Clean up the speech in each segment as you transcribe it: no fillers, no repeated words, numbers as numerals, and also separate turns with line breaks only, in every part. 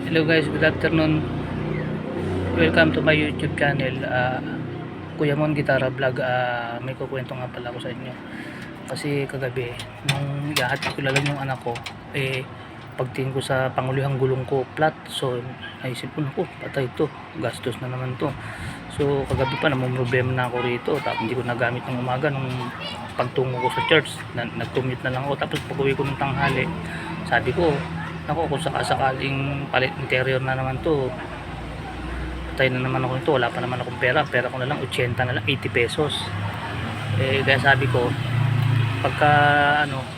Hello guys, good afternoon. Welcome to my YouTube channel. Kuya Mon Gitara Vlog. May kukwento nga pala ako sa inyo. Kasi kagabi, nung iahatid ko lang yung anak ko, pagtingin ko sa pangulihang gulong ko, flat. So, naisip ko, naku, patay to. Gastos na naman to. So, kagabi pa, namumroblema na ako rito. Tapos hindi ko nagamit ng umaga nung pagtungo ko sa church. Nag-commute na lang ako. Tapos pag-uwi ko ng tanghali, sabi ko, naku, kung sakasakaling palit interior na naman to, patay na naman ako nito, wala pa naman akong pera ko na lang 80 na lang, 80 pesos. Kaya sabi ko, pagka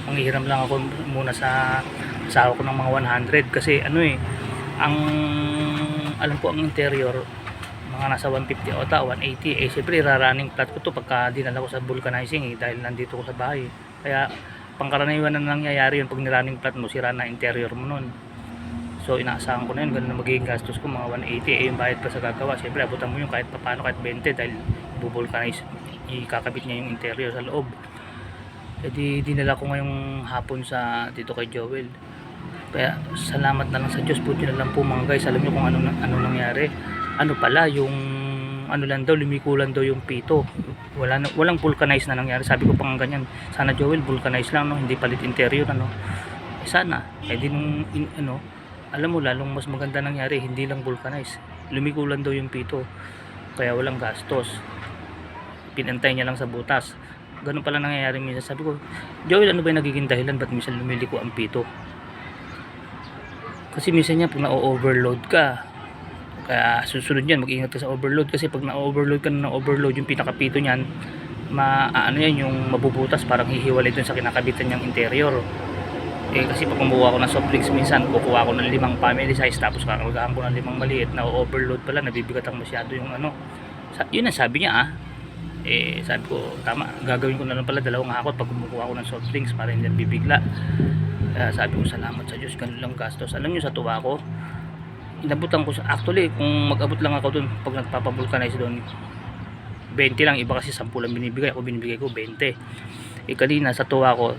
manghihiram lang ako muna sa asawa ko ng mga 100 kasi ang alam ko ang interior mga nasa 150 o 180. Siyempre raraning flat ko to pagka dinala ko sa vulcanizing dahil nandito ko sa bahay. Kaya pangkaraniwan na nangyayari yun pag niraning flat mo, sira na interior mo nun. So inaasahan ko na yun, ganun na magiging gastos ko, mga 180. Yung bayad pa sa gagawa, siyempre abutan mo yung kahit paano, kahit 20 dahil bubulkanize, ikakabit niya yung interior sa loob. Dinala ko ngayong hapon sa dito kay Joel. Kaya salamat na lang sa Diyos, buti na lang po mga guys. Alam niyo kung ano nangyari. Yung lang daw, lumikulan daw yung pito. Walang vulcanize na nangyari. Sabi ko pang ganyan, sana Joel vulcanize lang, no, hindi palit interior sana. Alam mo, lalong mas maganda nangyari, hindi lang vulcanize, lumikulan daw yung pito, kaya walang gastos, pinantay niya lang sa butas. Ganun pala nangyayari minsan. Sabi ko, Joel, ano ba yung nagiging dahilan ba't minsan lumiliko ang pito? Kasi minsan niya pag na-overload ka, kaya susunod yan, mag-ingat ka sa overload. Kasi pag na-overload ka na overload, yung pinakapito niyan yung mabubutas, parang hihiwalay dun sa kinakabitan niyang interior. Kasi pag kumuha ko ng soft drinks, minsan kukuha ko ng 5 family size, tapos kakargahan ko ng 5 maliit, na overload pala, nabibigatan masyado yung yun ang sabi niya. Sabi ko, tama, gagawin ko na lang pala 2 hakot pag kumukuha ko ng soft drinks para hindi bibigla. Sabi ko, salamat sa Diyos, ganun lang gastos. Alam niyo, sa tuwa ko, inabutan ko actually, kung mag-abot lang ako dun pag nagpapavulcanize doon, 20 lang, iba kasi 10 lang binibigay, ako binibigay ko 20. Kanina sa tuwa ko,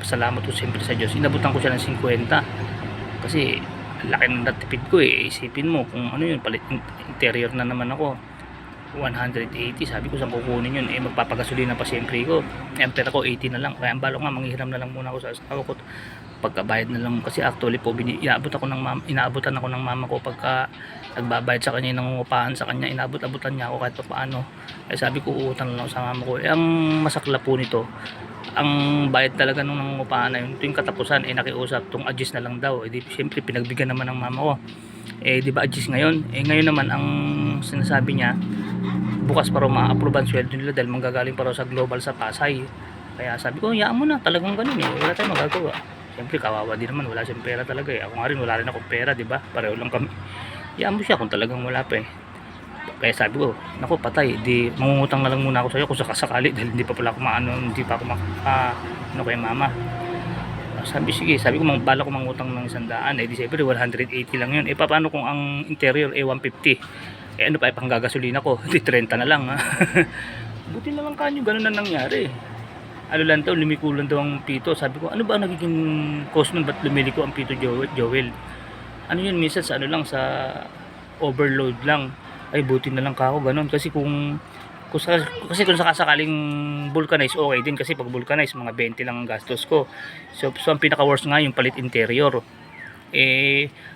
salamat ko siyempre sa Diyos, inabutan ko siya ng 50 kasi laki ng natipid ko. Isipin mo kung ano yun, palit interior na naman ako, 180. Sabi ko, saan kukunin yun? Magpapagasolina pa siyempre ko, ang pera ko 80 na lang. Kaya ang balo nga, manghihiram na lang muna ako sa asawa ko, pagkabayad na lang. Kasi actually po, inaabutan ako ng mama ko pagka nagbabayad sa kanya, nangungupahan sa kanya, inaabot-abutan niya ako kahit pa paano. Sabi ko, uutang lang sa mama ko. Ang masakla po nito, ang bayad talaga nung nangungupahan na yun, tuwing katapusan, nakiusap, tong adjust na lang daw. Siyempre pinagbigyan naman ng mama ko. Di ba adjust ngayon? Ngayon naman ang sinasabi niya, bukas pa raw ma-approve ang sweldo nila dahil manggagaling pa raw sa global sa Pasay. Kaya sabi ko, hayaan mo na, talagang ganun wala tayong magagawa. Siyempre kawawa din naman, wala siyang pera talaga. Ako nga rin, wala rin akong pera, di ba? Pareho lang kami. Hayaan mo siya kung talagang wala pa. Kaya sabi ko, naku, patay, mangungutang na lang muna ako sa iyo kung sakasakali, dahil hindi pa pala ako hindi pa ako kay mama. Sige, sabi ko, bala ko mangutang ng 100. Siyempre 180 lang yun. Paano kung ang interior 150? Ano pa, panggagasolina ko, 30 na lang. Buti na lang kanyo, ganun na nangyari. Lang daw, lumikulan daw ang pito. Sabi ko, ano ba ang nagiging cause nun? Ba't lumiliko ang pito, Joel? Yun, minsan sa sa overload lang. Buti na lang ako, ganun. Kasi kung sakasakaling vulcanize, okay din. Kasi pag vulcanize, mga 20 lang ang gastos ko. So ang pinaka-worst nga, yung palit interior.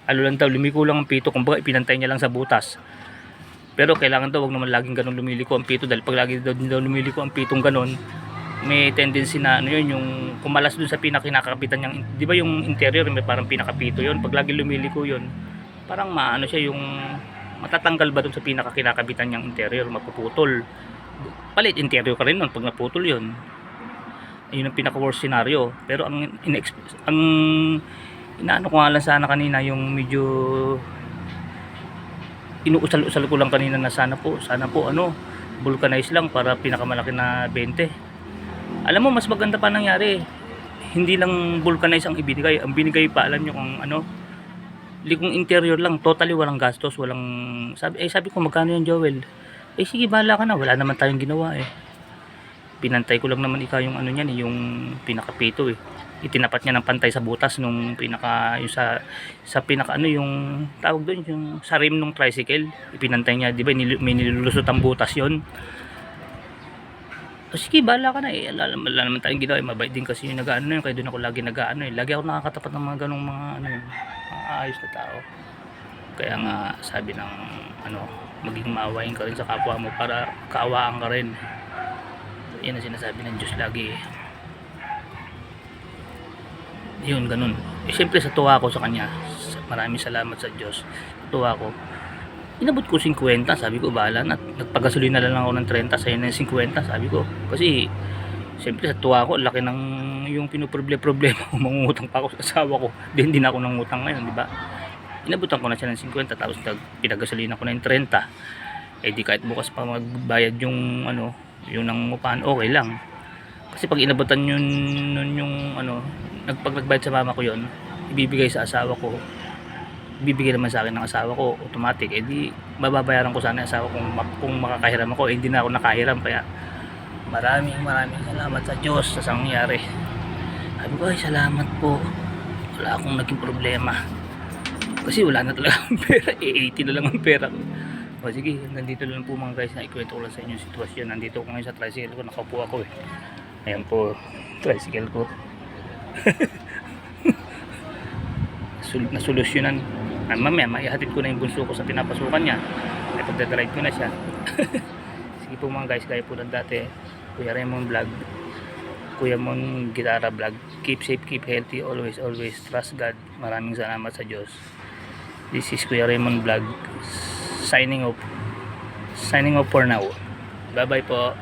Lang daw, lumiko lang ang pito. Kumbaga, pinantay niya lang sa butas. Pero kailangan daw, wag naman laging ganun lumiliko ang pito. Dahil pag lagi daw lumiliko ang pitong ganun, may tendency na yung kumalas dun sa pinakakapitan niyang, di ba yung interior, may parang pinakapito yun. Pag lagi lumiliko yun, parang siya yung matatanggal ba dun sa pinakakinakabitan niyang interior, mapuputol. Palit interior ka rin nun pag naputol yun. Ayun ang pinaka worst scenario. Pero ang inaano ko nga lang sana kanina, yung medyo inuusal-usal ko lang kanina na sana po vulcanize lang para pinakamalaki na 20. Alam mo, mas maganda pa nangyari, hindi lang vulcanize ang ibinigay. Ang binigay pa, alam nyo kung likong interior lang, totally walang gastos, walang sabi ko, magkano yan, Joel? Sige, bahala ka na, wala naman tayong ginawa. Pinantay ko lang naman ikaw yung niyan, yung pinakapito. itinapat niya ng pantay sa butas nung pinaka yung sa pinaka ano yung tawag doon yung sa rim ng tricycle, ipinantay niya, di ba may nilulusot ang butas yon. O sige, bahala ka na eh. Wala naman tayong ginawa. Mabait din kasi yung nag-ano yun. Kaya doon ako lagi nag-ano eh. Lagi ako nakakatapat ng mga ganong mga ano yun. Mga ayos na tao. Kaya nga sabi ng ano, maging maawain ka rin sa kapwa mo para kaawaan ka rin. Yan ang sinasabi ng Diyos lagi eh. Yun, ganun. Eh, siyempre sa tuwa ko sa Kanya. Maraming salamat sa Diyos. Sa tuwa ko. Inabot ko 50, sabi ko bahala na, nagpagasolina na lang ako ng 30, sa'yo na yung 50, sabi ko, kasi siyempre sa tuwa ko, laki ng yung pinoproblema ko, mangungutang pa ako sa asawa ko, hindi na ako nangutang ngayon, di ba? Inabutan ko na siya ng 50, tapos pinagasolina ko na yung 30, eh di kahit bukas pa magbayad yung ano, yung nangungupahan, okay lang, kasi pag inabutan yun yung ano, nagbayad sa mama ko yun, ibibigay sa asawa ko, bibigyan naman sa akin ng asawa ko automatic, eh di mababayaran ko sana yung asawa kung makakahiram ako, eh hindi na ako nakahiram. Kaya maraming salamat sa Diyos sa nangyari. Sabi ko ay salamat po, wala akong naging problema kasi wala na talaga ang pera, eh 80 na lang ang pera ko. O sige, nandito lang po mga guys, na ikwento ko lang sa inyo yung sitwasyon. Nandito ko ngayon sa tricycle ko, nakaupo ako eh, ayan po tricycle ko. Nasolusyonan. Mamaya maihatid ko na yung bunso ko sa pinapasukan niya, ay pagdadrive ko na siya. Sige po mga guys, gaya po ng dati, Kuya Raymond Vlog, Kuya Mon Gitara Vlog. Keep safe, keep healthy, always trust God. Maraming salamat sa Diyos. This is Kuya Raymond Vlog signing off for now. Bye bye po.